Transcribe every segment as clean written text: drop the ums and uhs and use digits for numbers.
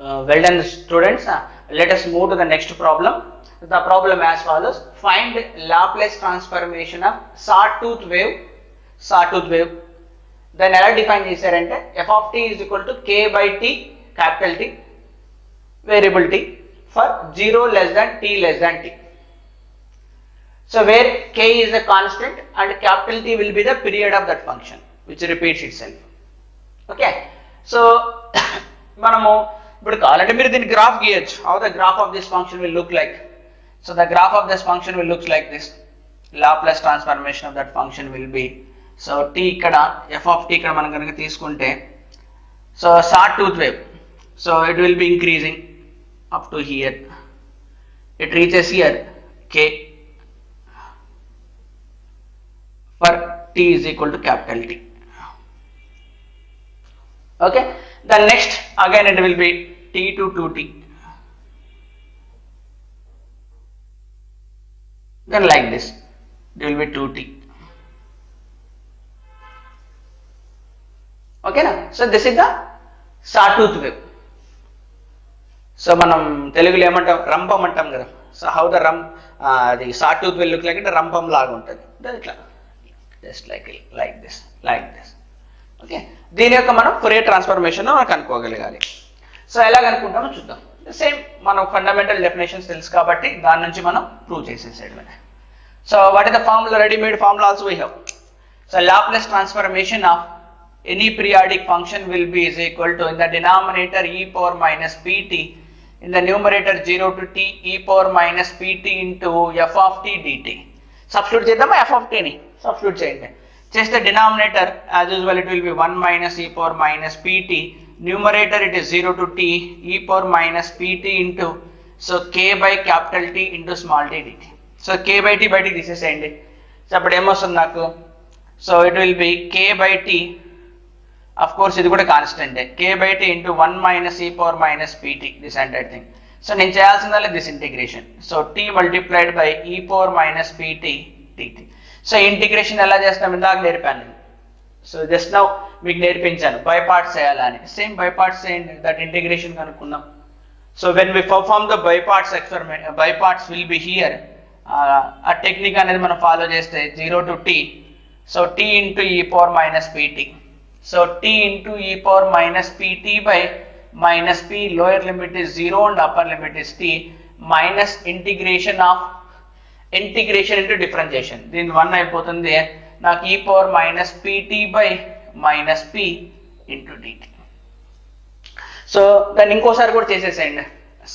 Well done, students. Let us move to the next problem. The problem as follows: find Laplace transformation of sawtooth wave. Sawtooth wave. Then ఎలా define చేశారంటే f of t is equal to k by t, capital T, variable t, for 0 less than t less than t. So where k is a constant and capital T will be the period of that function which repeats itself. Okay. So మనము ఇప్పుడు కావాలంటే మీరు దీని graph గీయచ్చు. How the graph of this function will look like? So the graph of this function will look like this. Laplace transformation of that function will be, so t ఇక్కడ f of t ఇక్కడ మనం కనుక తీసుకుంటే, so sawtooth wave, so it will be increasing up to here, it reaches here k for t is equal to capital T. Okay, then next again it will be t to 2t, then like this it will be 2t. Okay na? So this is the sawtooth wave. So మనం తెలుగులో ఏమంటాం, రంపం అంటాం కదా. So how the the sawtooth will look like, అంటే రంపం లాగా ఉంటుంది ఇట్లా, just like this. Okay, దీని యొక్క మనం ఫోరియర్ ట్రాన్స్ఫర్మేషన్ కనుక్కోగలగాలి. సో ఎలా కనుక్కుంటామో చూద్దాం. సేమ్ మనం ఫండమెంటల్ డెఫినేషన్స్ తెలుసు కాబట్టి దాని నుంచి మనం ప్రూవ్ చేసేసేయడమే. So what is the formula, readymade formula also we have. So Laplace transformation of any periodic function will be is equal to, in the denominator e power minus pt, in the numerator 0 to t e power minus pt into f of t dt. Substitute చేద్దామా, f of t ని substitute చేయండి. చేస్తే denominator as usual it will be 1 minus e power minus pt, numerator it is 0 to t e power minus pt into, so k by capital T into small t dt. So k by t బయటికి తీసేసేయండి. So అప్పుడు ఏమొస్తుంది నాకు, so it will be k by t, of course ఇది కూడా constant, k by t into 1 minus e power minus pt, this entire thing. So నేను చేయాల్సిందల్లా this integration, so t multiplied by e power minus pt dt. So integration ఎలా చేస్తాం ఇందాక నేర్పాను నేను. So just now మీకు నేర్పించాను బై పార్ట్స్ చేయాలని. Same by parts చేయండి, దట్ ఇంటిగ్రేషన్ కనుక్కుందాం. So when we perform the by parts experiment, by parts will be here. ఆ టెక్నిక్ అనేది మనం ఫాలో చేస్తే 0 to t, సో t into e power minus pt, so t into e power minus pt by minus p, lower limit is 0 and upper limit is t, minus integration into differentiation. దీని 1 అయిపోతుంది నాకు, e power minus pt by minus p into dt. So దాన్ని ఇంకోసారి కూడా చేసేసేయండి.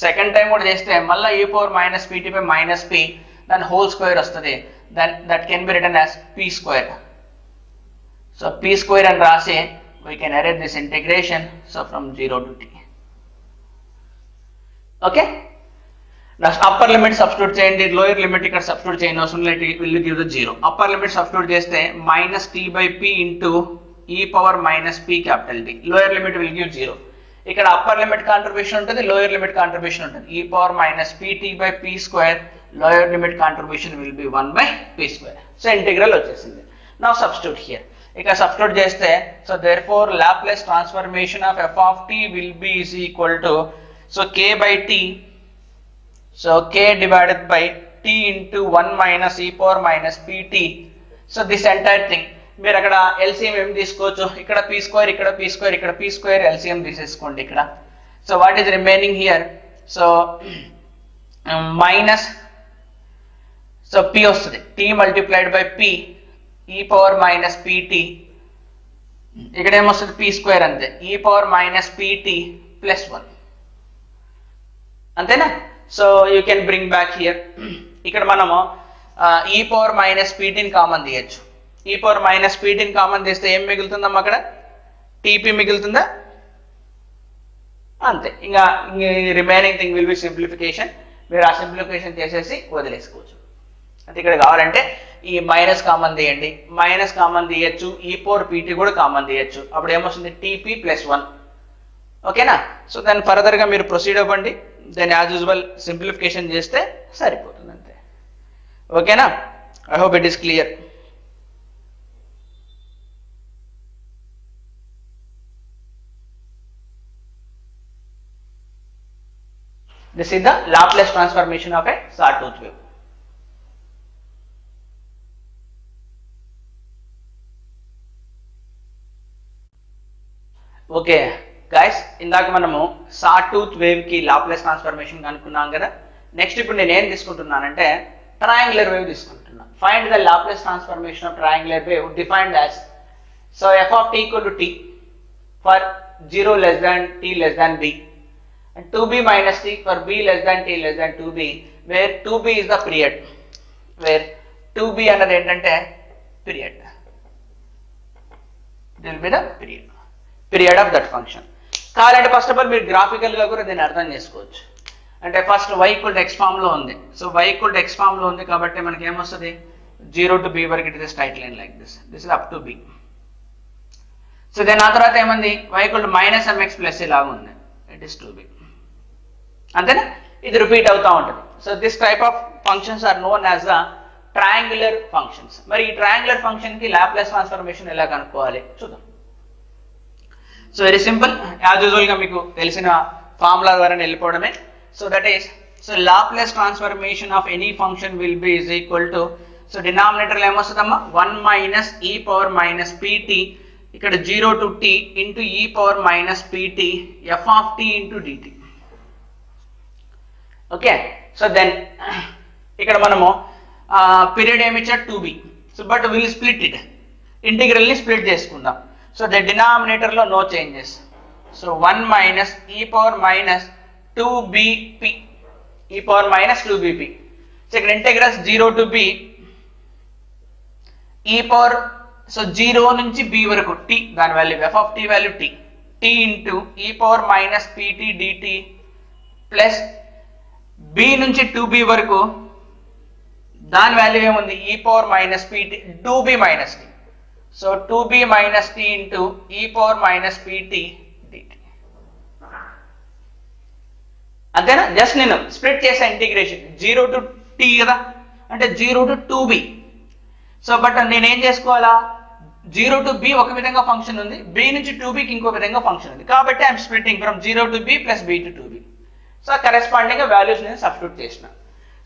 Second time కూడా చేస్తే మళ్ళీ e power minus pt by minus p, దాని హోల్ స్క్వేర్ వస్తుంది. That can be written as p square. So p square and rase, we can arrange this integration, so from 0 to t. Okay, now upper limit substitute cheyandi, lower limit ikkada substitute cheyandi, అవసరం లేదు, will give the 0. upper limit substitute చేస్తే minus t by p into e power minus p capital T, lower limit will give 0. ఇక్కడ upper limit contribution ఉంటుంది, lower limit contribution ఉంటుంది, e power minus pt by p square, lower limit contribution will be 1 by p square. So integral వచ్చేసింది. Now substitute here. ఇక substitute చేస్తే, so therefore Laplace transformation of f of t will be is equal to, so k by t, so k divided by t into 1 minus e power minus pt. So this entire thing మీరు అక్కడ LCM ఏం తీసుకోవచ్చు, ఇక్కడ p square, ఇక్కడ p square, ఇక్కడ p square, LCM తీసేసుకోండి ఇక్కడ. So what is remaining here, so minus, so p వస్తుంది, t multiplied by p e power minus pt, ఇక్కడ ఏమొస్తుంది p square అంతే, e power minus pt plus 1, అంతేనా. So you can bring back here. ఇక్కడ మనము e power minus pt ని common తీయచ్చు. e power minus pt ని కామన్ తీస్తే ఏం మిగులుతుందమ్మా, అక్కడ tp మిగులుతుందా, అంతే. ఇంకా remaining thing will be simplification. మీరు ఆ సింప్లిఫికేషన్ చేసేసి వదిలేసుకోవచ్చు. అంటే ఇక్కడ కావాలంటే ఈ మైనస్ కామన్ తీయండి, మైనస్ కామన్ తీయచ్చు, ఈ పవర్ పీటీ కూడా కామన్ తీయచ్చు, అప్పుడు ఏమొస్తుంది టీపీ ప్లస్ 1. ఓకేనా. సో దాన్ని ఫర్దర్గా మీరు ప్రొసీడ్ అవ్వండి, దాన్ని యాజ్ యూజువల్ సింప్లిఫికేషన్ చేస్తే సరిపోతుంది అంతే. ఓకేనా. I hope it is clear. This is the Laplace transformation of a sawtooth wave. Okay guys, ఇందాక మనము సాటూత్ వేవ్ కి లాప్లేస్ ట్రాన్స్ఫర్మేషన్ కనుక్కున్నాం కదా. నెక్స్ట్ ఇప్పుడు నేను ఏం తీసుకుంటున్నానంటే ట్రయాంగులర్ వేవ్ తీసుకుంటున్నా. Find the Laplace transformation of triangular wave defined as so f of t equal to t for 0 less than t less than b and 2b minus t for b less than t less than 2b, where 2b is the period, where 2b అన్నది ఏంటంటే period. It will be the period of that function. కావాలంటే first of all మీరు graphical గా కూడా దీన్ని అర్థం చేసుకోవచ్చు. అంటే first y equal to x form లో ఉంది. సో y equal to x form లో ఉంది కాబట్టి మనకి ఏమొస్తుంది, 0 to b వరకు it is straight line like this. This is up to b. So then ఆ తర్వాత ఏమంది, y equal to minus mx plus ఇలాగా ఉంది. It is 2b. అంతేనా? ఇది రిపీట్ అవుతూ ఉంటుంది. So this type of functions are known as the triangular functions. మరి ఈ ట్రయాంగులర్ ఫంక్షన్ కి లాప్లేస్ ట్రాన్స్ఫర్మేషన్ ఎలా కనుక్కోవాలి చూద్దాం. So very simple, as usual గా మీకు తెలిసిన ఫార్ములా ద్వారా వెళ్ళిపోవడమే. So that is, so Laplace transformation of any function will be is equal to, so denominator లో ఏమొస్తుందమ్మా, 1 minus e power minus pt, ఇక్కడ 0 టు t into e power minus pt f of t into dt. Okay, so then ఇక్కడ మనము period ఏమి ఇచ్చారు, 2b. So but will split it, integral ని split చేసుకుందాం. సో ద డినామినేటర్ లో no changes. So 1 minus e power minus 2bp, e power minus 2bp. So ఇక్కడ integrals 0 to b e power, so 0 నుంచి b వరకు t, దాని value f of t value t into e power minus pt dt plus b నుంచి 2b వరకు దాని value ఏముంది, e power minus pt 2b minus t. So 2b minus t into e power minus pt dt. అంతేనా? Just నేను split చేసా integration, 0 టు t కదా, అంటే 0 టు 2b. సో బట్ నేనేం చేసుకోవాలా, 0 టు b ఒక విధంగా ఫంక్షన్ ఉంది, b నుంచి 2bకి ఇంకో విధంగా ఫంక్షన్ ఉంది, కాబట్టి I'm splitting from 0 to b plus b to 2b. So corresponding గా వాల్యూస్ నేను సబ్స్టిట్యూట్ చేసిన.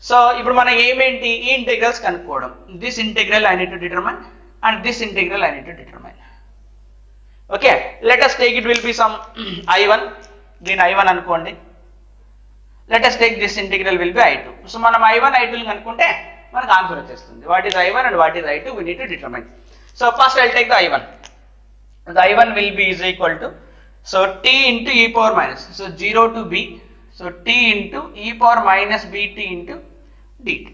సో ఇప్పుడు మన ఏమేంటి, ఈ ఇంటిగ్రల్స్ కనుక్కోవడం. This integral I need to determine and this integral I need to determine. Okay, let us take, it will be some I1, దీని I1 అనుకోండి. Let us take this integral will be I2. So మనం I1 I2 కనుక్కుంటే మనకు answer వచ్చేస్తుంది. What is I1 and what is I2 we need to determine. So first I'll take the I1. The I1 will be is equal to, so t into e power minus, so 0 to b, so t into e power minus bt into dt.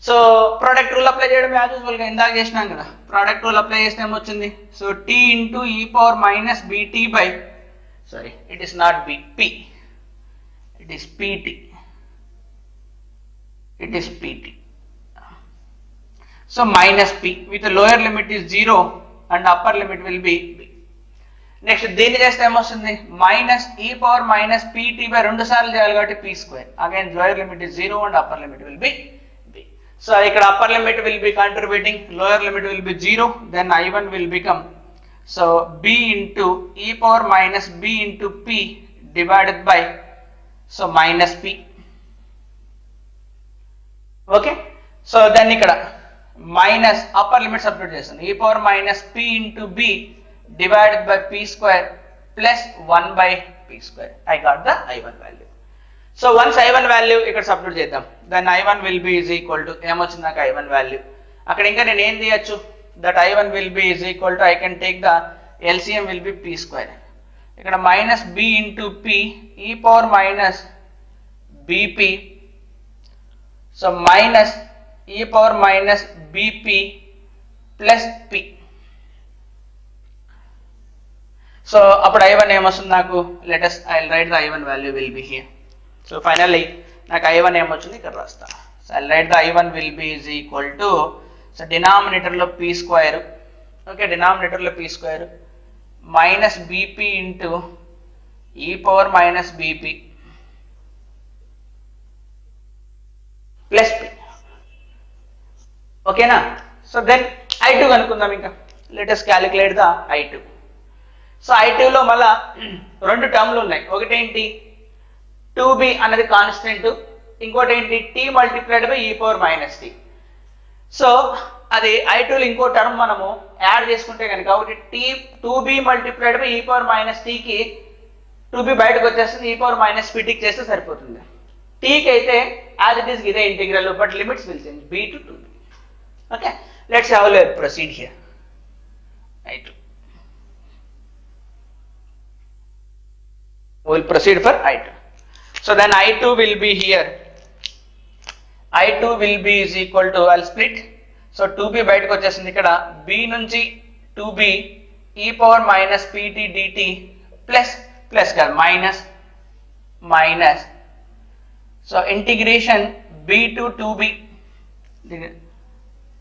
So product rule apply చేయడం as usual గా ఇందాక చేసినాం కదా. Product rule apply చేస్తే ఏమొచ్చింది, so t into e power minus bt by, sorry it is not b, p, it is pt, it is pt. So minus p with lower limit is 0 and upper limit will be b. Next దీన్ని చేస్తే ఏమొస్తుంది, minus e power minus pt by 2 సార్లు చేయాలి కాబట్టి p square. Again lower limit is 0 and upper limit will be. So ఇక్కడ upper limit will be contributing, lower limit will be 0, then I1 will become, so b into e power minus b into p divided by, so minus p. Okay, so then ఇక్కడ minus upper limit substitute చేస్తాను, e power minus p into b divided by p square plus 1 by p square. I got the I1 value. So once I1 value ఇక్కడ substitute చేద్దాం, then I1 will be is equal to, ఏమొచ్చింది నాకు I1 value. అక్కడ ఇంకా నేను ఏం తీయచ్చు, that I1 will be is equal to, I can take the LCM will be p square. ఇక్కడ minus b into p e power minus bp, so minus e power minus bp plus p. So అప్పుడు I1 ఏమొస్తుంది నాకు, let us, I'll write the I1 value will be here. So finally నాకు I1 ఏమొచ్చింది ఇక్కడ రాస్తా. So I write the I1 will be is equal to, so డినామినేటర్లో p square, okay డినామినేటర్లో p square minus bp into e power minus bp plus p. ఓకేనా? So then I2 కనుక్కుందాం. ఇంకా let us calculate the I2. So I2లో మళ్ళా 2 టర్మ్లు ఉన్నాయి. ఒకటేంటి, 2b అనేది కాన్స్టెంట్, ఇంకోటి ఏంటి t multiplied by e power minus t. So అది i2 ఇంకో టర్మ్ మనము యాడ్ చేసుకుంటే కనుక ఒకటి t 2b multiplied by e power minus t కి 2b బయటకు వచ్చేస్తుంది, e పవర్ మైనస్ pt చేస్తే సరిపోతుంది. t కి అయితే యాజ్ ఇట్ ఈస్ ఇదే integral, but limits will change b to 2b. Okay, let's have a proceed here. i2 we'll proceed for i2. So then i2 will be here, i2 will be is equal to, I'll split. So 2b బయటకు వచ్చేసింది, ఇక్కడ b నుంచి 2b e power minus pt dt plus plus కాదు minus minus, so integration b to 2b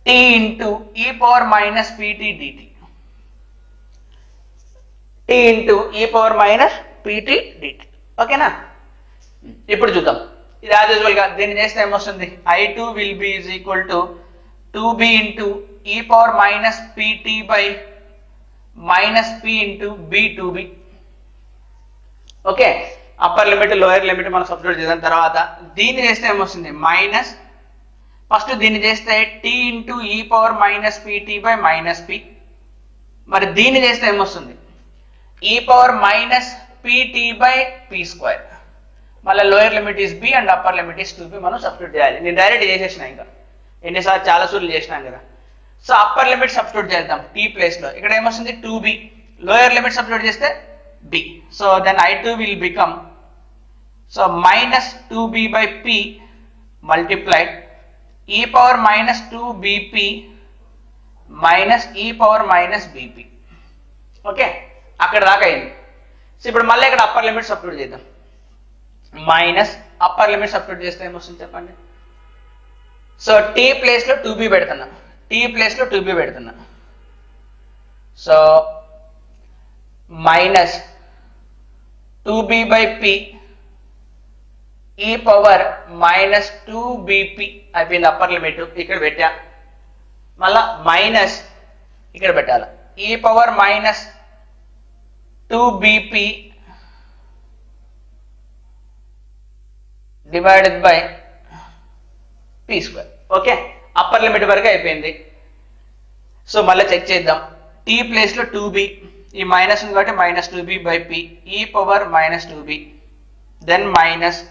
t into e power minus pt dt, t into e power minus pt dt. ఓకేనా, ఇప్పుడు చూద్దాం. ఇది as usual గా దీన్ని చేస్తే ఏమొస్తుంది, i2 will be is equal to 2b into e power minus pt by minus p into b 2b. Okay, upper limit lower limit మనం substitute చేసిన తర్వాత దీన్ని చేస్తే ఏమొస్తుంది, మైనస్ ఫస్ట్ దీన్ని చేస్తే t into e power minus pt by minus p, మరి దీన్ని చేస్తే ఏమొస్తుంది, e power minus pt by p square, మళ్ళీ lower limit is b and upper limit is 2b మనం సబ్స్టిట్యూట్ చేయాలి. నేను డైరెక్ట్ చేసేసిన, ఇంకా ఎన్నిసార్లు చాలా సార్లు చేసినాం కదా. సో అప్పర్ లిమిట్ సబ్స్టిట్యూట్ చేద్దాం t ప్లేస్ లో, ఇక్కడ ఏమొస్తుంది 2b, లోయర్ లిమిట్ సబ్స్టిట్యూట్ చేస్తే b. So then i2 will become, so minus 2b by p multiplied e power minus 2bp minus e power minus bp. Okay, అక్కడ దాకా అయింది. So ఇప్పుడు మళ్ళీ ఇక్కడ అప్పర్ లిమిట్ సబ్స్టిట్యూట్ చేద్దాం, మైనస్ అప్పర్ లిమిట్ సబ్స్టిట్యూట్ చేస్తే ఏమొస్తుంది చెప్పండి. సో t ప్లేస్ లో 2b పెడుతున్నా, t ప్లేస్ లో 2b పెడుతున్నా, so minus 2b by p e power minus 2bp అయిపోయింది అప్పర్ లిమిట్, ఇక్కడ పెట్టా. మళ్ళా మైనస్ ఇక్కడ పెట్టాలి, e power minus 2bp divided by p square. Okay, upper limit వరకు అయిపోయింది. సో మళ్ళీ చెక్ చేద్దాం, t ప్లేస్ లో 2b, ఈ మైనస్ ఉంది కాబట్టి minus 2b by p e power minus 2b, then minus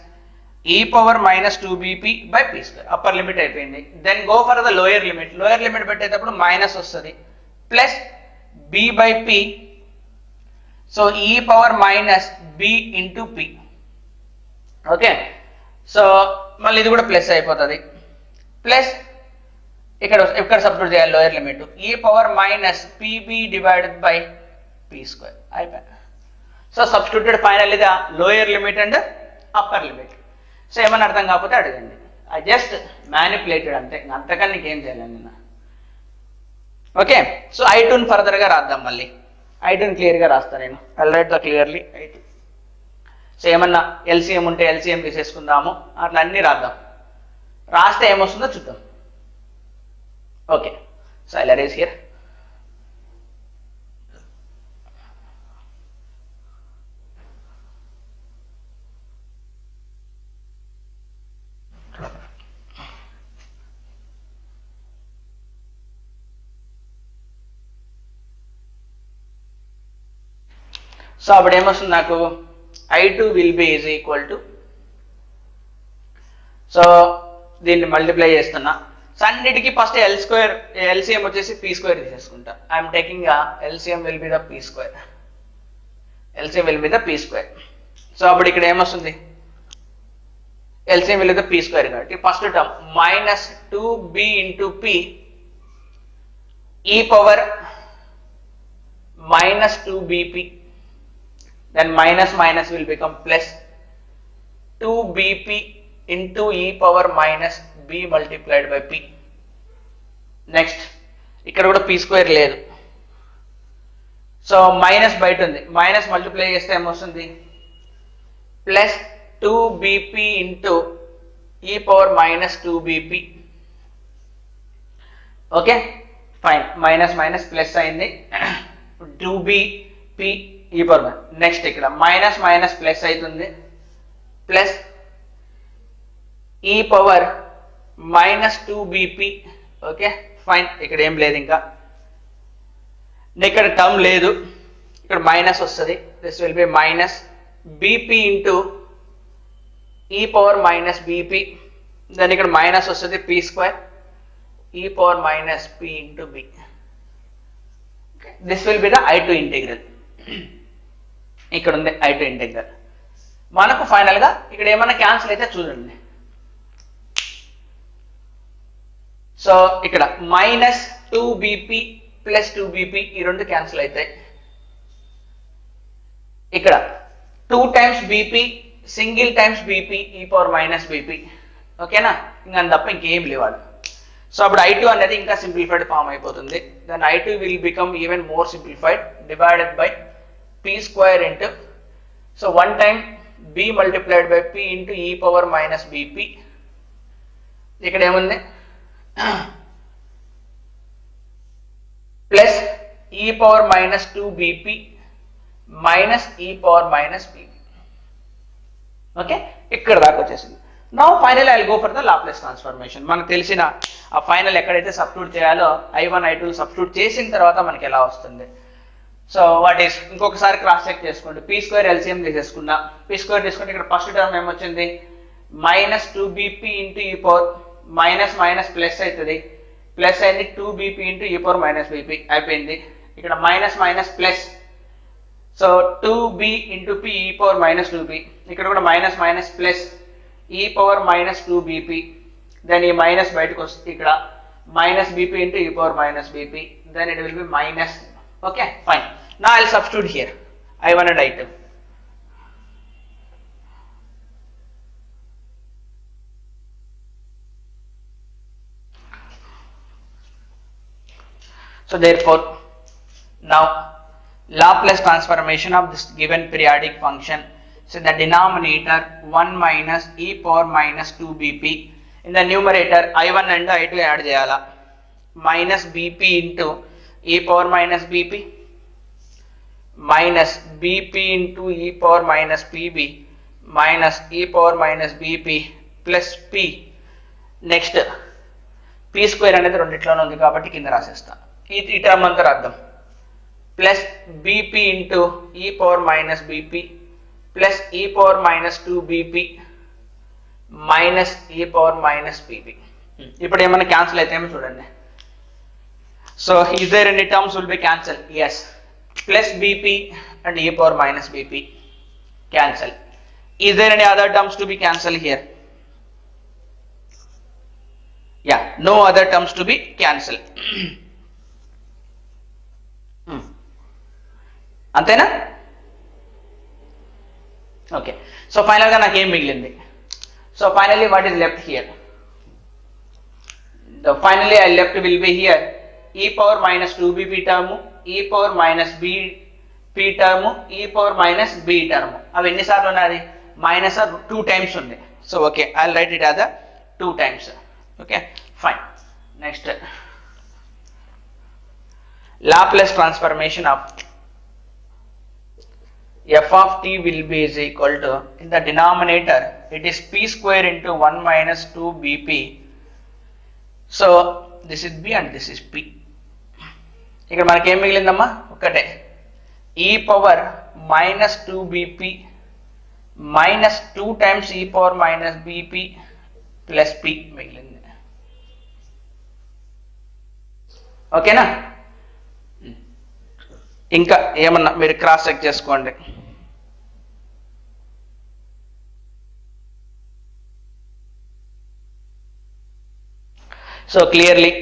e power minus 2bp by p square, upper limit అయిపోయింది. Then go for the lower limit, lower limit పెట్టేటప్పుడు minus వస్తుంది, plus b by p, so e power minus b into p. Okay, so మళ్ళీ ఇది కూడా plus అయిపోతుంది, plus ఇక్కడ ఇక్కడ substitute చేయాలి lower limit, e power minus pb divided by p square అయిపోయింది. సో సబ్స్టిట్యూటెడ్ ఫైనల్ గా lower limit and upper limit. So ఏమన్నా అర్థం కాకపోతే అడగండి, ఐ జస్ట్ మ్యానిపులేటెడ్ అంతే, అంతకన్నా నీకేం చేయాలి నిన్న. ఓకే, సో i2 ఫర్దర్ గా రాద్దాం, మళ్ళీ i2 క్లియర్ గా రాస్తాను నేను, I write the clearly i2. So ఏమన్నా ఎల్సిఎం ఉంటే ఎల్సిఎం తీసేసుకుందాము, అట్లా అన్ని రాద్దాం, రాస్తే ఏమొస్తుందో చూద్దాం. Okay, so I erase here. So అప్పుడు ఏమొస్తుంది నాకు, i2 will be is equal to, so దీన్ని మల్టిప్లై చేస్తున్నా. సో అన్నిటికీ ఫస్ట్ ఎల్ స్క్వేర్ ఎల్సిఎం వచ్చేసి పీ స్క్వేర్ తీసేసుకుంటా. I'm taking LCM will be the p square, LCM will be the p square. So అప్పుడు ఇక్కడ ఏమొస్తుంది, LCM will be the p square కాబట్టి first term minus 2b into p e power minus 2bp, then minus minus will become plus 2bp into e power minus b multiplied by p. Next ఇక్కడ కూడా p square లేదు, so minus బయట ఉంది, minus multiply చేస్తే ఏమొస్తుంది, plus 2bp into e power minus 2bp. Okay fine, minus minus plus అయింది, 2bp e power. Next ఇక్కడ minus minus plus అవుతుంది, plus e power minus 2bp. Okay fine, ఇక్కడ ఏం లేదు, ఇంకా ఇక్కడ టర్మ్ లేదు, ఇక్కడ మైనస్ వస్తుంది. This will be minus b p into e power minus b p. దాని ఇక్కడ మైనస్ వస్తుంది, p square e power minus p into b. This will be the I2 integral. ఇక్కడ ఉంది I2 ఇంటిగ్రల్. మనకు ఫైనల్ గా ఇక్కడ ఏమైనా క్యాన్సిల్ అయితే చూడండి. సో ఇక్కడ మైనస్ 2bp ప్లస్ 2bp ఈ రెండు క్యాన్సిల్ అవుతాయి. ఇక్కడ 2 times bp single times bp ఈ పవర్ మైనస్ bp. ఓకేనా, ఇంకా తప్ప ఇంకేం లేవాడు. సో అప్పుడు I2 అనేది ఇంకా సింప్లిఫైడ్ ఫామ్ అయిపోతుంది. Then I2 will become even more simplified, divided by p square into, so 1 time b multiplied by p into e power minus bp. ఇక్కడ ఏముంది plus e power minus 2bp minus e power minus bp. Okay, ఇక్కడ దాకా వచ్చేసింది. Now final I will go for the Laplace transformation. మనకు తెలిసిన ఆ final ఎక్కడైతే substitute చేయాలో I1 I2 సబ్స్టిట్యూట్ చేసిన తర్వాత మనకి ఎలా వస్తుంది. సో వాట్ ఈస్, ఇంకొకసారి క్రాస్ చెక్ చేసుకోండి. పీ స్క్వేర్ ఎల్సిఎం తీసేసుకున్నా. పీ స్క్వేర్ తీసుకుంటే ఇక్కడ ఫస్ట్ టర్మ్ ఏమొచ్చింది, minus 2bp into e power minus minus plus అవుతుంది, ప్లస్ అయింది 2bp into e power minus bp అయిపోయింది. ఇక్కడ minus minus plus, so 2b into p e power minus 2b. ఇక్కడ కూడా minus minus plus e power minus 2bp. Then ఈ minus బయటకు వస్తుంది, ఇక్కడ minus bp into e power minus bp. Then it will be minus. Okay fine, now I will substitute here I1 and I2. So therefore, now Laplace transformation of this given periodic function. So the denominator 1 minus e power minus 2bp. In the numerator I1 and I2 add cheyala. Minus bp into e power minus bp minus bp into e power minus pb minus e power minus bp plus p. Next p square అనేది రెండిట్లోనే ఉంది కాబట్టి కింద రాసేస్తాను. ఈ term అంతా రాద్దాం. Plus bp into e power minus bp plus e power minus 2bp minus e power minus pb. ఇప్పుడు ఏమైనా cancel అయితేమో చూడండి. So is there any terms will be cancel? Yes, plus bp and e power minus bp cancel. Is there any other terms to be cancel here? Yeah, no other terms to be cancel. అంతేనా? Okay, so final గా నాకు ఏం మిగిలింది? So finally what is left here? Finally I left will be here ఈ power minus 2bp term, ఈ power minus bp term, ఈ power minus b term. అవి ఎన్నిసార్లు ఉన్నది? మైనస్ 2 టైమ్స్ ఉంది. So okay, I will write it as 2 times. Okay fine. Next Laplace transformation of f of t will be is equal to, in the denominator it is p square into 1 minus 2bp. So this is b and this is p. ఇక్కడ మనకి ఏం మిగిలిందమ్మా? ఒకటే, e power minus 2bp minus 2 times e power minus bp plus p మిగిలింది. ఓకేనా? ఇంకా ఏమన్నా మీరు cross check చేసుకోండి. సో క్లియర్లీ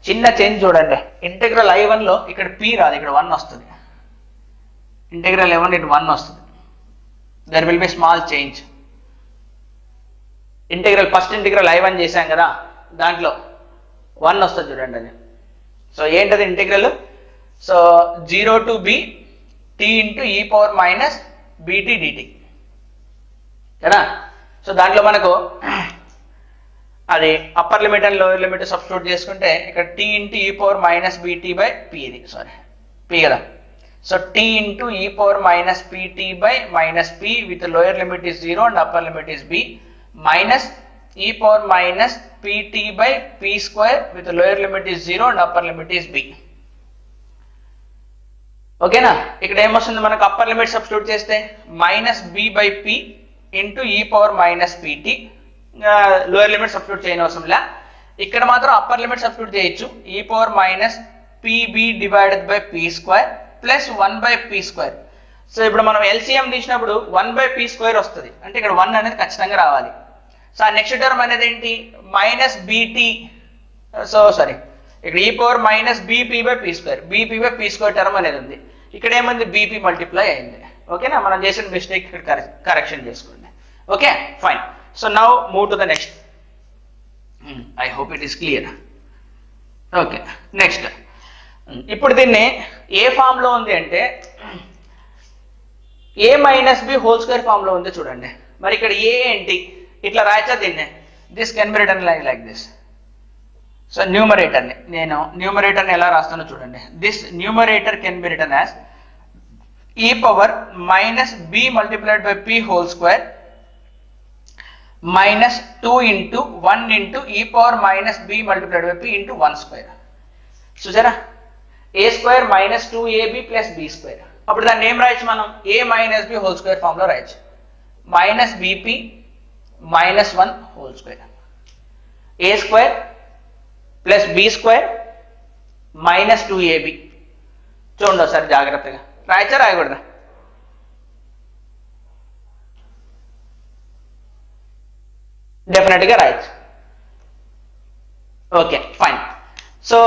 చిన్న చేంజ్ చూడండి. ఇంటెగ్రల్ I1 లో ఇక్కడ p రాదు, ఇక్కడ 1 వస్తుంది. ఇంటెగ్రల్ I1 ఇటు 1 వస్తుంది. There will be small change. First integral I1 చేశాం కదా, దాంట్లో 1 వస్తుంది చూడండి అది. సో ఏంటది integral? So 0 to b t into e power minus bt dt కదా. సో దాంట్లో మనకు అది upper limit and lower limit substitute చేసుకుంటే ఇక్కడ t into e power minus bt by p ఇది p కదా. So t into e power minus pt by minus p with lower limit is 0 and upper limit is b minus e power minus pt by p square with lower limit is 0 and upper limit is b. ఓకేనా? ఇక్కడ ఏమొస్తుంది మనకు upper limit substitute చేస్తే minus b by p into e power minus pt. Lower limit substitute చేయని అవసరం లే, ఇక్కడ మాత్రం అప్పర్ లిమిట్ సబ్స్టిట్యూట్ చేయొచ్చు. e power minus pb divided by p square plus 1 by p square. So ఇప్పుడు మనం LCM తీసినప్పుడు 1 by p స్క్వేర్ వస్తుంది, అంటే ఇక్కడ 1 అనేది ఖచ్చితంగా రావాలి. సో ఆ నెక్స్ట్ టర్మ్ అనేది ఏంటి? Minus bt. సో సారీ, ఇక్కడ e power minus bp by p square, bp by p square term అనేది ఉంది. ఇక్కడ ఏమైంది? bp మల్టిప్లై అయింది. ఓకేనా? మనం చేసిన మిస్టేక్ ఇక్కడ కరెక్షన్ చేసుకోండి. Okay fine. So now move to the next. I hope it is clear. Okay next, ఇప్పుడు దీన్ని ఏ ఫామ్ లో ఉంది అంటే a minus b whole square form లో ఉంది చూడండి. మరి ఇక్కడ a ఏంటి? ఇట్లా రాయచ్చా దీన్ని? This can be written like this. So న్యూమరేటర్ని నేను న్యూమరేటర్ని ఎలా రాస్తానో చూడండి. This numerator can be written as e power minus b multiplied by p whole square minus 2 into 1 into e power minus b multiplied by p into 1 square. చూసారా? a square minus 2ab plus b square. అప్పుడు దాన్ని ఏం రాయొచ్చు మనం? a minus b whole square form లో రాయొచ్చు. Minus bp minus 1 whole square, a square plus b square minus 2ab. చూడండి ఒకసారి జాగ్రత్తగా రాయచ్చా రాయకూడదా? డెఫినెట్గా రాయచ్చు. Okay fine. So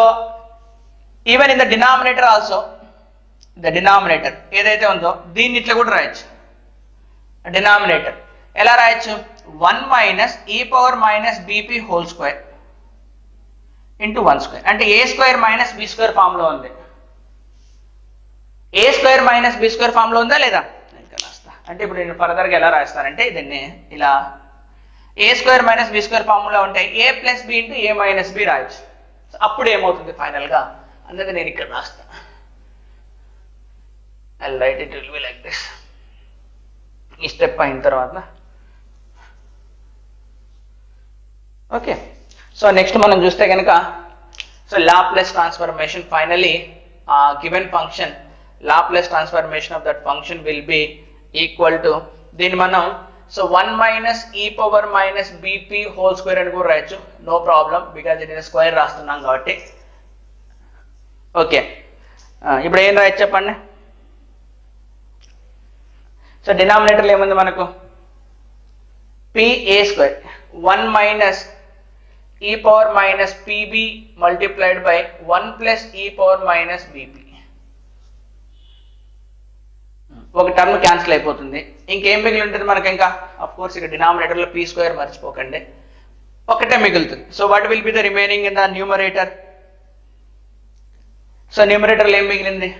even in the denominator also, the denominator ఏదైతే ఉందో దీన్ని ఇట్లా కూడా రాయొచ్చు. డినామినేటర్ ఎలా రాయొచ్చు? 1 minus e power minus bp whole square into 1 square. అంటే a square minus b square form లో ఉంది. a square minus b square form లో ఉందా లేదా? ఇంకా రాస్తా. అంటే ఇప్పుడు నేను ఫర్దర్గా ఎలా రాస్తానంటే దీన్ని ఇలా a square minus b square form లో ఉంటాయి. a plus b into a minus b రాయొచ్చు. అప్పుడు ఏమవుతుంది ఫైనల్ గా అన్నది నేను ఇక్కడ రాస్తా. I'll write it will be like this. ఈ స్టెప్ అయిన తర్వాత ఓకే. సో నెక్స్ట్ మనం చూస్తే కనుక so Laplace transformation, finally given function Laplace transformation of that function will B equal to దీన్ని మనం so 1 minus e power minus bp whole square అని కూడా రాయొచ్చు. నో ప్రాబ్లం, బికాజ్ ఇది స్క్వేర్ రాస్తున్నాం కాబట్టి. ఓకే ఇప్పుడు ఏం రాయొచ్చు చెప్పండి? సో డినామినేటర్లో ఏముంది మనకు? pa square 1 minus e power minus pb multiplied by 1 plus e power minus bp. ఒక టర్మ్ క్యాన్సిల్ అయిపోతుంది. ఇంకేం మిగిలి ఉంటుంది మనకి? ఇంకా అఫ్ కోర్స్ ఇక్కడ డినామినేటర్లో p స్క్వేర్ మర్చిపోకండి, ఒకటే మిగులుతుంది. So what will be the remaining in the numerator? So న్యూమరేటర్లో ఏం మిగిలింది?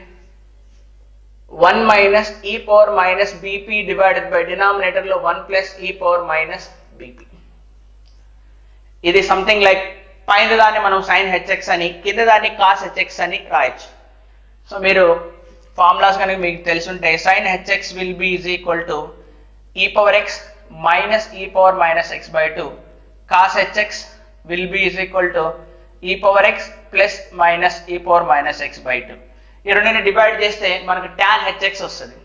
1 minus e power minus bp divided by డినామినేటర్లో 1 plus e power minus bp. ఇది సంథింగ్ లైక్ పైన దాన్ని మనం sin hx అని, కింద దాన్ని cos hx అని రాయొచ్చు. సో మీరు ఫార్ములాస్ కనుక మీకు తెలుసుంటే sin hx will be is equal to e power x minus e power minus x by 2, cos hx will be is equal to e power x plus minus e power minus x by 2. ఈ రెండుని divide చేస్తే మనకు tan hx వస్తుంది.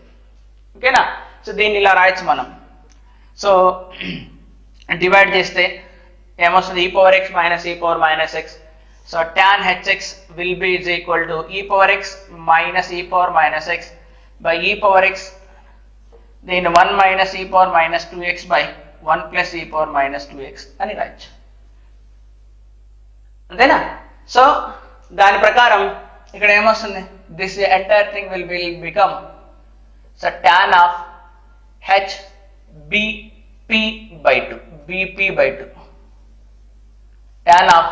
ఓకేనా? So దీన్ని ఇలా రాయొచ్చు మనం. So divide చేస్తే ఏమొస్తుంది? e power x minus e power minus x. So tan hx will be is equal to e power x minus e power minus x by e power x, then 1 minus e power minus 2x by 1 plus e power minus 2x అని రాయొచ్చు. అంతేనా? So దాని ప్రకారం ఇక్కడ ఏమొస్తుంది, this entire thing will become so tan of H BP by 2 bp by 2 tan of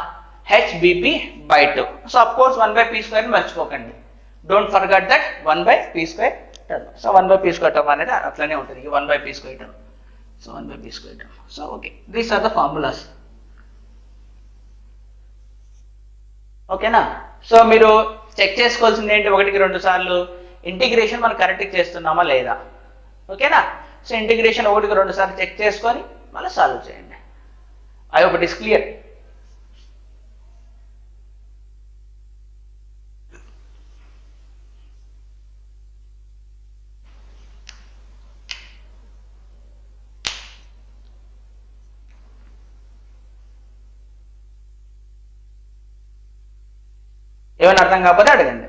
hbp by 2. So of course 1 by p square మర్చిపోకండి, don't forget that 1 by p square term. So 1 by p square term అనేది అట్లనే ఉంటుంది, 1 by p square term. So 1 by p square term. So okay, these are the formulas. ఓకేనా? So మీరు check చేసుకోవాల్సింది ఏంటి, 1కి 2 సార్లు ఇంటిగ్రేషన్ మనం కరెక్ట్గా చేస్తున్నామా లేదా. ఓకేనా? సో ఇంటిగ్రేషన్ 1కి 2 సార్లు చెక్ చేసుకొని మళ్ళీ సాల్వ్ చేయండి. I hope it is clear. ఏమైనా అర్థం కాకపోతే అడగండి.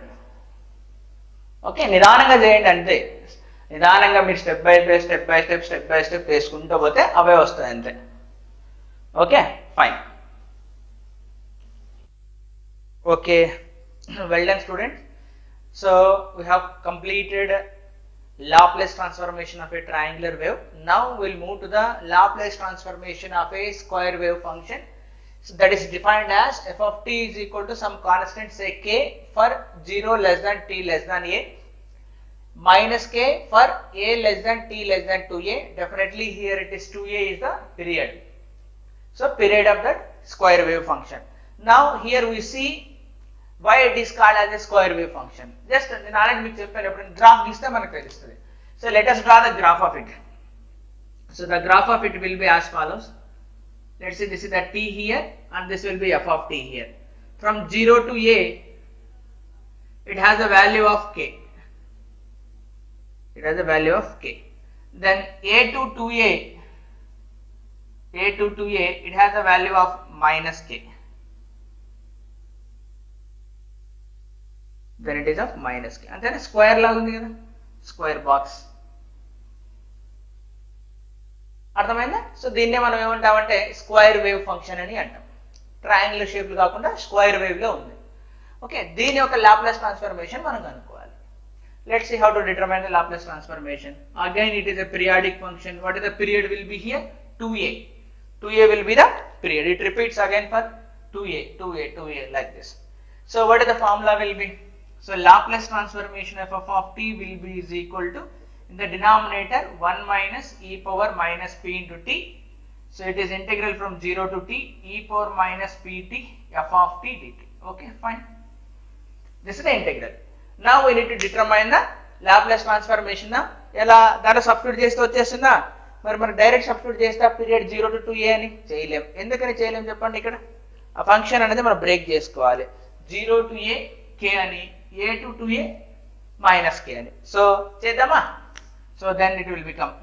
ఓకే, నిదానంగా చేయండి అంతే. నిదానంగా మీరు స్టెప్ బై స్టెప్ వేసుకుంటూ పోతే అవే వస్తాయి అంతే. Okay, fine. Okay, well done students. So we have completed Laplace transformation of a triangular wave. Now we'll move to the Laplace transformation of a square wave function. So that is defined as f of t is equal to some constant, say k, for 0 less than t less than a, minus k for a less than t less than 2a. Definitely here it is 2a is the period. So period of that square wave function. Now here we see why it is called as a square wave function. Just నేను already మీకు చెప్పాను, ఎప్పుడు graph గీస్తే మనకు తెలుస్తుంది. So let us draw the graph of it. So the graph of it will be as follows. Let's say this is the t here and this will be f of t here. From 0 to a it has a value of k. It has a value of k. Then a to 2a it has a value of minus k. Then it is of minus k. And then a square లాగా ఉంది కదా, square box. అర్థమైందా? So దీన్నే మనం ఏమంటామంటే square wave function అని అంటాం. Triangular shape కాకుండా స్క్వేర్ వేవ్ లో ఉంది. ఓకే, దీని యొక్క లాప్లాస్ ట్రాన్స్ఫర్మేషన్ మనం కనుక్కోవాలి. Let's see how to determine the Laplace transformation. Again it is a periodic function. What is the period will be here? 2a. 2a will be the period. It repeats again for 2a like this. So what is the formula will be? So Laplace transformation f of t will be is equal to, in the denominator, 1 minus e power minus p into t. So it is integral from 0 to t e power minus pt f of t dt. Okay, fine. This is the integral. Now we need to determine the Laplace transformation. ఎలా దాంట్లో substitute చేస్తే వచ్చేస్తుందా? మరి మనం direct substitute చేస్తే period 0 to 2a అని చేయలేం. ఎందుకని చేయలేం చెప్పండి? ఇక్కడ ఆ ఫంక్షన్ అనేది మనం బ్రేక్ చేసుకోవాలి. 0 to a k అని, a to 2a minus k అని. సో చేద్దామా? So then it will become,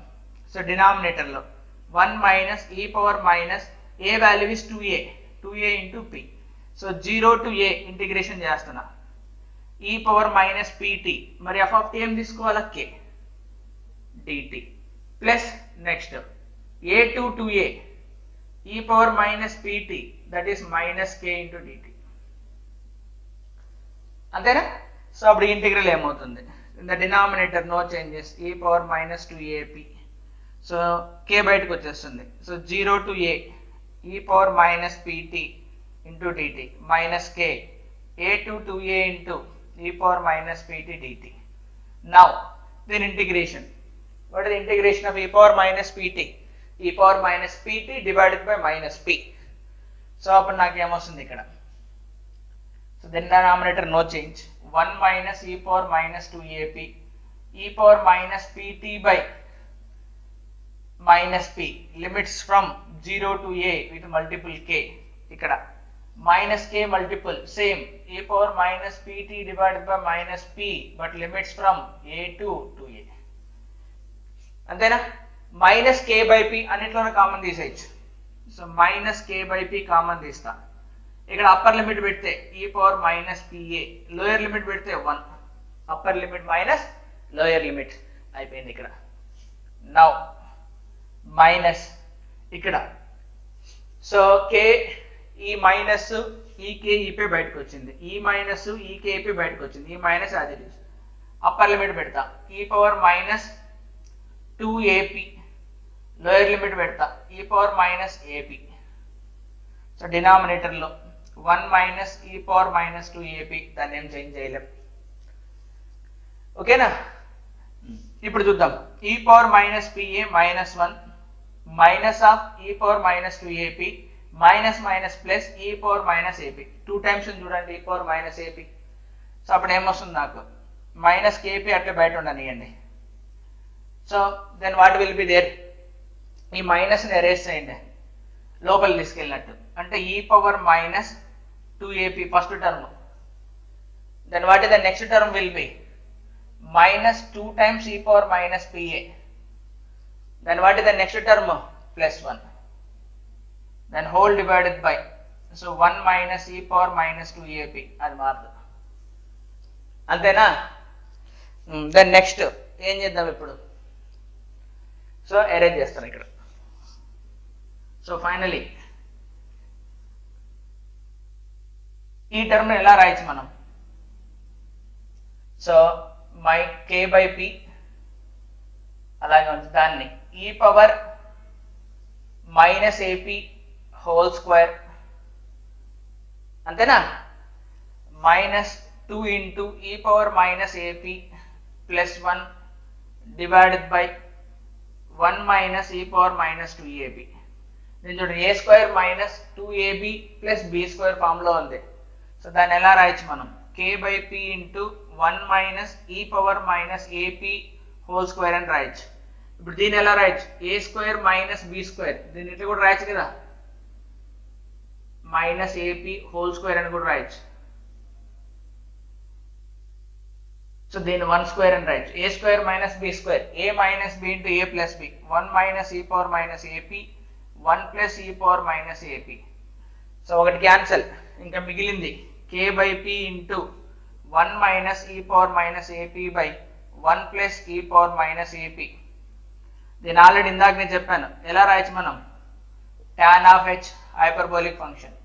so denominator లో 1 minus e power minus a value is 2a into p. So 0 to a integration చేస్తున్నా, e power minus pt, మరి f of t ఏం తీసుకోవాలా? k dt plus next a to 2a e power minus pt, that is minus k into dt. అంతేనా? So అప్పుడు integral ఏమవుతుంది? In the denominator no changes, e power minus 2ap. So k బయటకు వచ్చేస్తుంది. So 0 to a e power minus pt into dt minus k a to 2a into e power minus pt dt. Now then integration. What is the integration of e power minus pt? E power minus pt divided by minus p. So అప్పుడు నాకు ఏమొస్తుంది ఇక్కడ? So then denominator no change, 1 minus e power minus 2ap e power minus pt by minus p, limits from 0 to a with multiple k. ఇక్కడ minus k multiple same, e power minus pt divided by minus p, but limits from a to 2a. అంతేనా? Minus k by p అన్నిట్లోనే common తీసేయచ్చు. So minus k by p common తీస్తా. ఇక్కడ upper limit పెడితే e power minus pa, lower limit పెడితే 1, upper limit minus lower limit అయిపోయింది ఇక్కడ. Now minus ఇక్కడ, సో k ఈ మైనస్ ఈకేఈపీ బయటకు వచ్చింది, ఈ మైనస్ ఈకేఈపీ బయటకు వచ్చింది, ఈ minus as it is. Upper limit పెడతా e power minus 2AP, lower limit పెడతా e power minus a p. So డినామినేటర్లో 1 minus e power minus 2AP, దాన్ని ఏం చేంజ్ చేయలేం. ఓకేనా? ఇప్పుడు చూద్దాం. E power minus p a minus 1 minus of e power minus 2AP minus minus plus e power minus a p. 2 times చూడండి e power minus a p. So అప్పుడు ఏమొస్తుంది నాకు మైనస్ కేపీ అట్లే బయట ఉండనియండి. So then what will be there, ఈ మైనస్ని erase చేయండి లోపల తీసుకెళ్ళినట్టు, అంటే e power minus 2AP first term. Then what is the next term will be minus 2 times e power minus pa. Then what is the next term? Plus 1. Then whole divided by, so 1 minus e power minus 2ap. అది మారదు, అంతేనా? Then next ఏం చేద్దాం ఇప్పుడు? So arrange చేస్తాను ఇక్కడ. So finally ఈ term ఎలా రాయొచ్చు మనం? సో మై k బై పి అలాగే ఉంది, దాన్ని e power minus a p whole square, అంతేనా? Minus 2 into e power minus a p plus 1 divided by 1 minus e power minus 2ab. నేను చూడండి a square minus 2ab plus b square ఫామ్లో ఉంది. సో దాన్ని ఎలా రాయొచ్చు మనం? k by p into 1 minus e power minus a p whole square అని రాయొచ్చు. ఇప్పుడు దీన్ని ఎలా రాయొచ్చు? A square minus b square, దీన్ని ఇట్లా కూడా రాయొచ్చు కదా, మైనస్ ఏపీ హోల్ స్క్వేర్ అని కూడా రాయొచ్చు. సో దీన్ని 1 స్క్వేర్ అని రాయొచ్చు. A square minus b square, a minus b into a plus b, 1 minus e power minus a p 1 plus e power minus a p. So ఒకటి క్యాన్సల్, ఇంకా మిగిలింది k by p into 1 minus e power minus a p by 1 plus e power minus a p. దీని already ఇందాక నేను చెప్పాను ఎలా రాయొచ్చు మనం? Tan of h hyperbolic function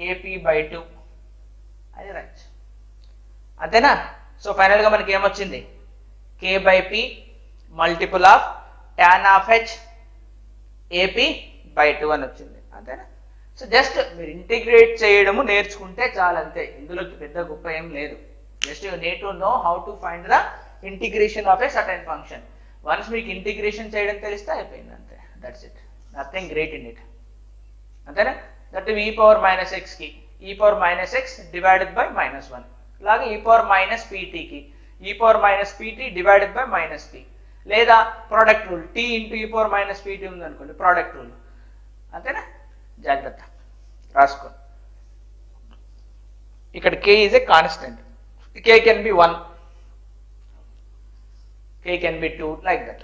a p by 2 అది రాయొచ్చు, అంతేనా? సో ఫైనల్గా మనకి ఏమొచ్చింది? k by P multiple of tan of H AP by 2 అని వచ్చింది, అంతేనా? సో జస్ట్ మీరు ఇంటిగ్రేట్ చేయడము నేర్చుకుంటే చాలు, అంతే. ఇందులో పెద్ద గొప్ప ఏం లేదు. Just you need to know how to find the integration of a certain function. Once మీకు ఇంటిగ్రేషన్ చేయడం తెలిస్తే అయిపోయింది, అంతే. That's it, nothing great in it, అంతేనా? దట్ ఈ పవర్ మైనస్ ఎక్స్కి ఈ power minus X divided by minus 1, అలాగే ఈ పవర్ మైనస్ పీటీకి ఈ power minus PT divided by minus P, లేదా product rule tea into e power minus PT ఉంది అనుకోండి, product rule, అంతేనా? జాగ్రత్త రాసుకో. ఇక్కడ k is a constant, k can be 1, k can be 2, like that.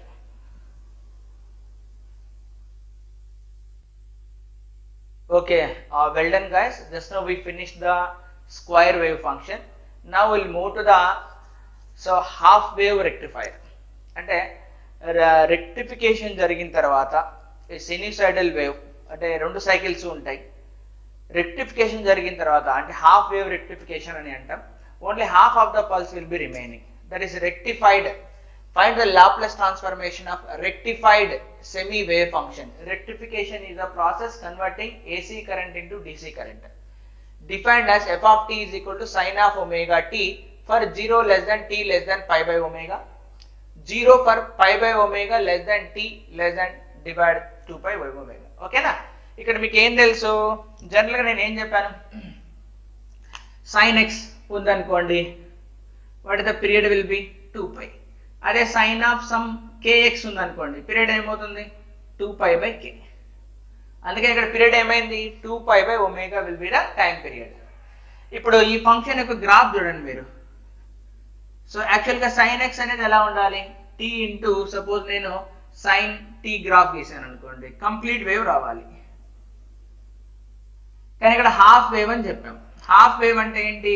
Okay, well done guys. Just now we finished the square wave function. Now we'll move to the half wave rectifier. అంటే rectification జరిగిన తర్వాత సిన్యూసైడల్ wave అంటే 2 cycles ఉంటాయి. Rectification జరిగిన తర్వాత అంటే half wave rectification అని అంటాం. Only half of the pulse will be remaining, that is rectified. Find the Laplace transformation of rectified semi wave function. Rectification is a process converting AC current into DC current. Defined as f of t is equal to sin of omega t for 0 less than t less than pi by omega, 0 for pi by omega less than t less than divided 2 pi by omega. ఓకేనా? ఇక్కడ మీకు ఏం తెలుసు? జనరల్గా నేను ఏం చెప్పాను? Sine x ఉందనుకోండి, what the period will be 2π. అదే సైన్ ఆఫ్ సమ్ kx ఉందనుకోండి, పీరియడ్ ఏమవుతుంది? 2π by k. అందుకే ఇక్కడ పీరియడ్ ఏమైంది? 2π by omega will be the time period. ఇప్పుడు ఈ ఫంక్షన్ యొక్క గ్రాఫ్ చూడండి మీరు. సో యాక్చువల్గా సైన్ ఎక్స్ అనేది ఎలా ఉండాలి? t ఇంటూ సపోజ్ నేను సైన్ టీ గ్రాఫ్ గీసాను అనుకోండి, కంప్లీట్ వేవ్ రావాలి. కానీ ఇక్కడ హాఫ్ వేవ్ అని చెప్పాం. హాఫ్ వేవ్ అంటే ఏంటి?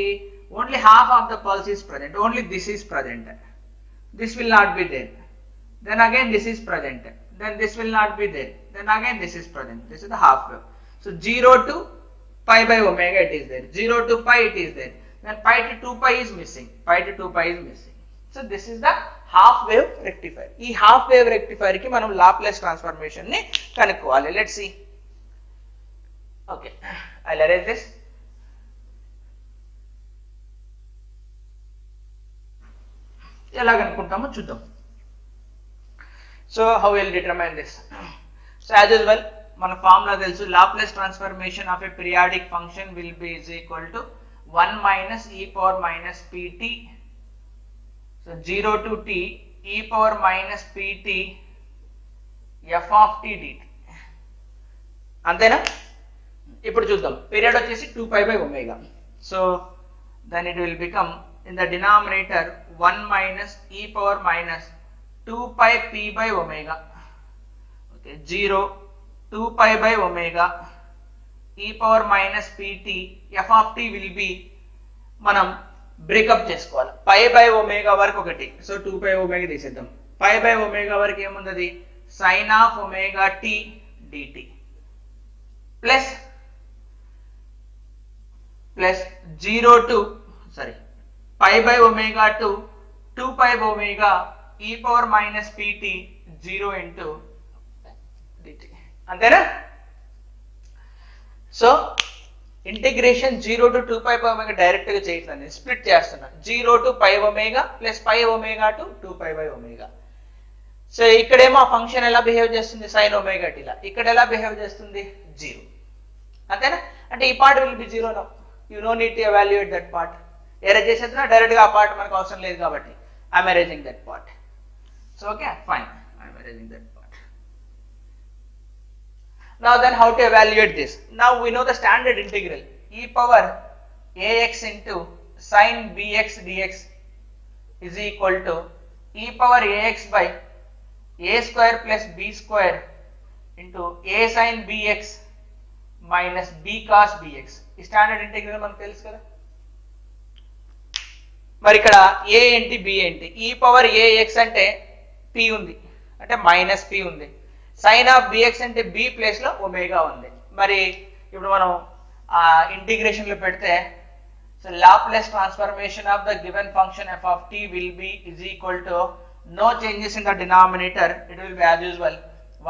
Only half of the pulse is present, only this is present, this will not be there, then again this is present, then this will not be there, then again this is present. This is the half wave. So 0 to pi by omega it is there. 0 to pi it is there. Then pi to 2 pi is missing. Pi to 2 pi is missing. So this is the half wave rectifier. ఈ half wave rectifier కి మనం Laplace transformation ని కనుక్కోవాలి. Let's see. Okay, I'll erase this. ఎలా కనుక్కుంటామో చూద్దాం. So how we'll determine this? So as usual మన formula తెలుసు. Laplace transformation of a periodic function will be is equal to 1 minus e power minus pt. So 0 to t e power minus pt f of t dt. అంతేనా? ఇప్పుడు చూద్దాం. Period వచ్చేసి 2 pi by omega. So then it will become in the denominator 1 minus e power minus 2 pi p by omega. Okay, 0 2 pi by omega e power minus pt f of t will be మనం break up చేసుకోవాలి. Pi by omega వరకు ఒకటి. So 2 pi omega తీసేద్దాం. పై by omega వరకు ఏముంది? sin of omega t dt plus 0 to pi by omega to 2 pi omega e power minus pt 0 into dt. అంతేనా? So integration 0 to 2 pi omega direct గా చేయట్లేదు, split చేస్తున్నా. 0 to pi omega plus pi omega to 2 pi by omega. So ఇక్కడేమో ఆ function ఎలా behave చేస్తుంది? sin omega t లా. ఇక్కడ ఎలా బిహేవ్ చేస్తుంది? 0. అంతేనా? అంటే ఈ part will be 0 now. You no need to evaluate that part. Erase చేసేస్తున్నా, డైరెక్ట్ గా ఆ పార్ట్ మనకు అవసరం లేదు కాబట్టి I'm erasing that part. So okay, fine, I'm erasing that part. Now then how to evaluate this? Now we know the standard integral e power ax into sin bx dx is equal to e power ax by a square plus b square into a sin bx minus b cos bx. ఈ standard integral మనకు తెలుసు కదా. మరి ఇక్కడ a ఏంటి, b ఏంటి? e power ax అంటే p ఉంది, అంటే మైనస్ p ఉంది. sin ఆఫ్ bx అంటే b ప్లేస్ లో ఒమేగా ఉంది. మరి ఇప్పుడు మనం ఆ ఇంటిగ్రేషన్ లో పెడితే so Laplace transformation of the given function f of t will be is equal to no changes in the denominator. It will be as usual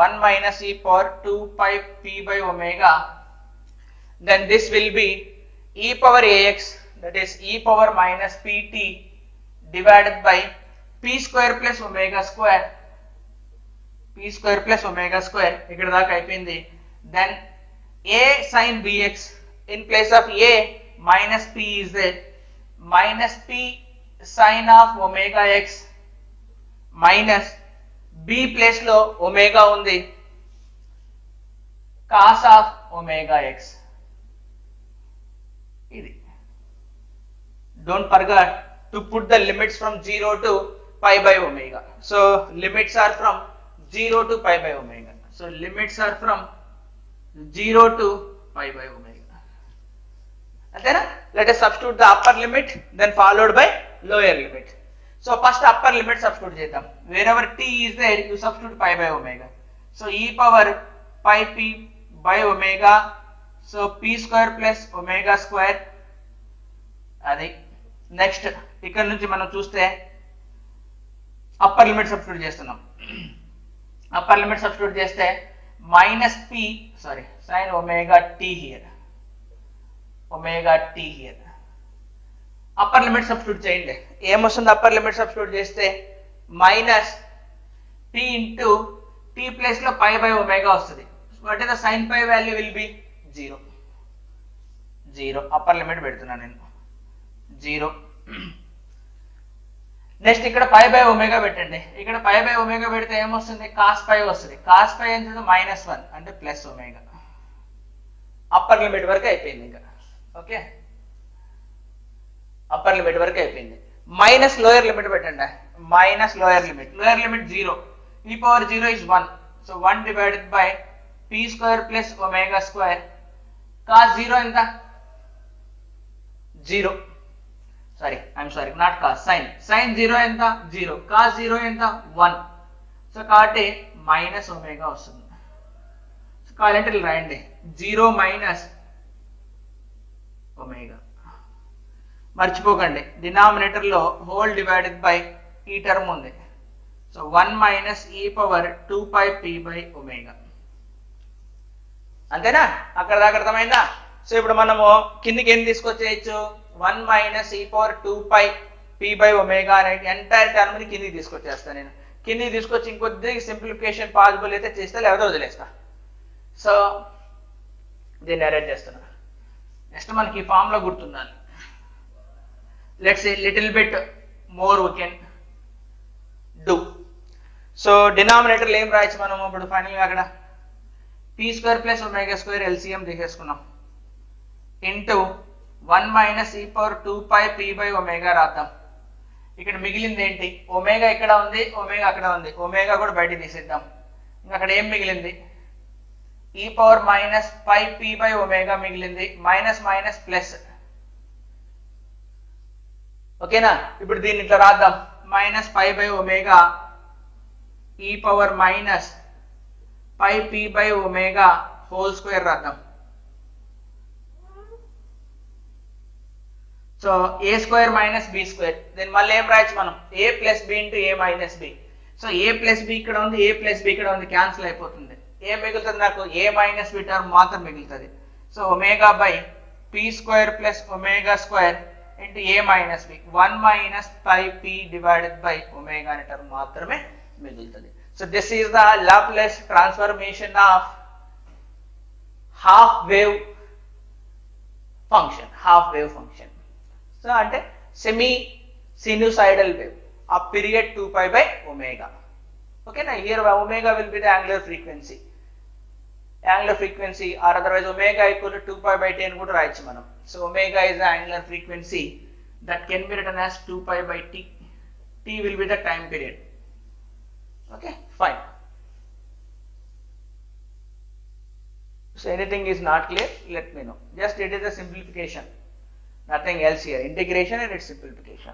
1 minus e power 2 pi p by omega. Then this will be e power ax, that is e power minus pt divided by p square plus omega square. p square plus omega square ఇక్కడ దాకా అయిపోయింది. Then a sin bx in place of a minus p is there, minus p sin of omega x minus b place లో omega ఉంది, cos of omega x. ఇది don't forget to put the limits from 0 to pi by omega. So limits are from 0 to pi by omega. So limits are from 0 to pi by omega. Then let us substitute the upper limit, then followed by lower limit. So first upper limit substitute చేద్దాం. Wherever t is there, you substitute pi by omega. So e power pi p by omega. So p square plus omega square. అది next ఇక్కడ నుంచి మనం చూస్తే upper limit substitute చేస్తున్నాం. Upper limit substitute చేస్తే minus p sin omega t here, omega t here. Upper limit substitute చేయండి. ఏమొస్తుంది upper limit substitute చేస్తే? Minus p into t place లో పై బై ఒమేగా వస్తుంది. What is the sin pi value will be 0. Upper limit పెడుతున్నాను నేను 0. Next ఇక్కడ పై by omega పెట్టండి. ఇక్కడ పై బై ఒమేగా పెడితే ఏమొస్తుంది? కాస్ పై వస్తుంది. కాస్ పై ఎంత? -1 అంటే ప్లస్ ఒమేగా. అప్పర్ లిమిట్ వరకు అయిపోయింది ఇంకా. ఓకే, అప్పర్ లిమిట్ వరకు అయిపోయింది. మైనస్ లోయర్ లిమిట్ పెట్టండి. Minus lower limit 0. e power 0 is 1. So 1 divided by p square plus omega square. Cos 0 ఎంత? 0. నాట్ కాస్, sin 0 ఎంత? 0. కాస్ 0 ఎంత? 1. సో కాబట్టి మైనస్ ఒమేగా వస్తుంది. సో కావాలంటే రాయండి 0 మైనస్ ఒమేగా. మర్చిపోకండి డినామినేటర్లో హోల్ డివైడెడ్ బై ఈ టర్మ్ ఉంది. So 1 minus e power 2 pi p by omega. అంతేనా? అక్కడ దాకా అర్థమైందా? సో ఇప్పుడు మనము కిందికి ఏం తీసుకొచ్చేయచ్చు, 1 minus e power 2 pi p by omega అనే ఎంటైర్ టర్మ్ని కిందికి తీసుకొచ్చేస్తాను నేను. కిందికి తీసుకొచ్చి ఇంకొద్ది సింప్లిఫికేషన్ పాసిబుల్ అయితే చేస్తే లేకపోతే వదిలేస్తా. సో దీన్ని అరేంజ్ చేస్తున్నా. నెక్స్ట్ మనకి ఈ ఫామ్లో గుర్తుండాలి. Let's a little bit more we can do. So డినామినేటర్లో ఏం రాయొచ్చు మనం ఇప్పుడు ఫైనల్గా అక్కడ p square plus omega square LCM తీసేసుకున్నాం into 1 minus e power 2 pi p by omega రాద్దాం. ఇక్కడ మిగిలింది ఏంటి, ఒమేగా ఇక్కడ ఉంది, ఒమేగా అక్కడ ఉంది, ఒమేగా కూడా బయట తీసేద్దాం. ఇంకా అక్కడ ఏం మిగిలింది, e power minus pi p by omega మిగిలింది, మైనస్ మైనస్ ప్లస్. ఓకేనా? ఇప్పుడు దీన్ని ఇట్లా రాద్దాం, minus pi by omega e power minus pi p by omega whole square రాద్దాం. So a square minus b square. దీని మళ్ళీ ఏం రాయొచ్చు మనం, a plus b into a minus b. So a plus b ఇక్కడ ఉంది, ఏ ప్లస్ బి ఇక్కడ ఉంది, క్యాన్సిల్ అయిపోతుంది. ఏం మిగులుతుంది నాకు, ఏ మైనస్ బి టర్మ్ మాత్రం మిగులుతుంది. So omega by p square plus omega square into a minus b, 1 minus pi p divided by omega అనే టర్మ్ మాత్రమే మిగులుతుంది. So this is the Laplace transformation of half wave function. Half wave function so అంటే semi sinusoidal wave of period 2 pi by omega. Okay, now here omega will be the angular frequency. Angular frequency or otherwise omega equal to 2 pi by 10 kuda rayachu manam. So omega is the angular frequency that can be written as 2 pi by t. T will be the time period. Okay, fine. So anything is not clear, let me know. Just it is a simplification. Nothing else here. Integration and its simplification.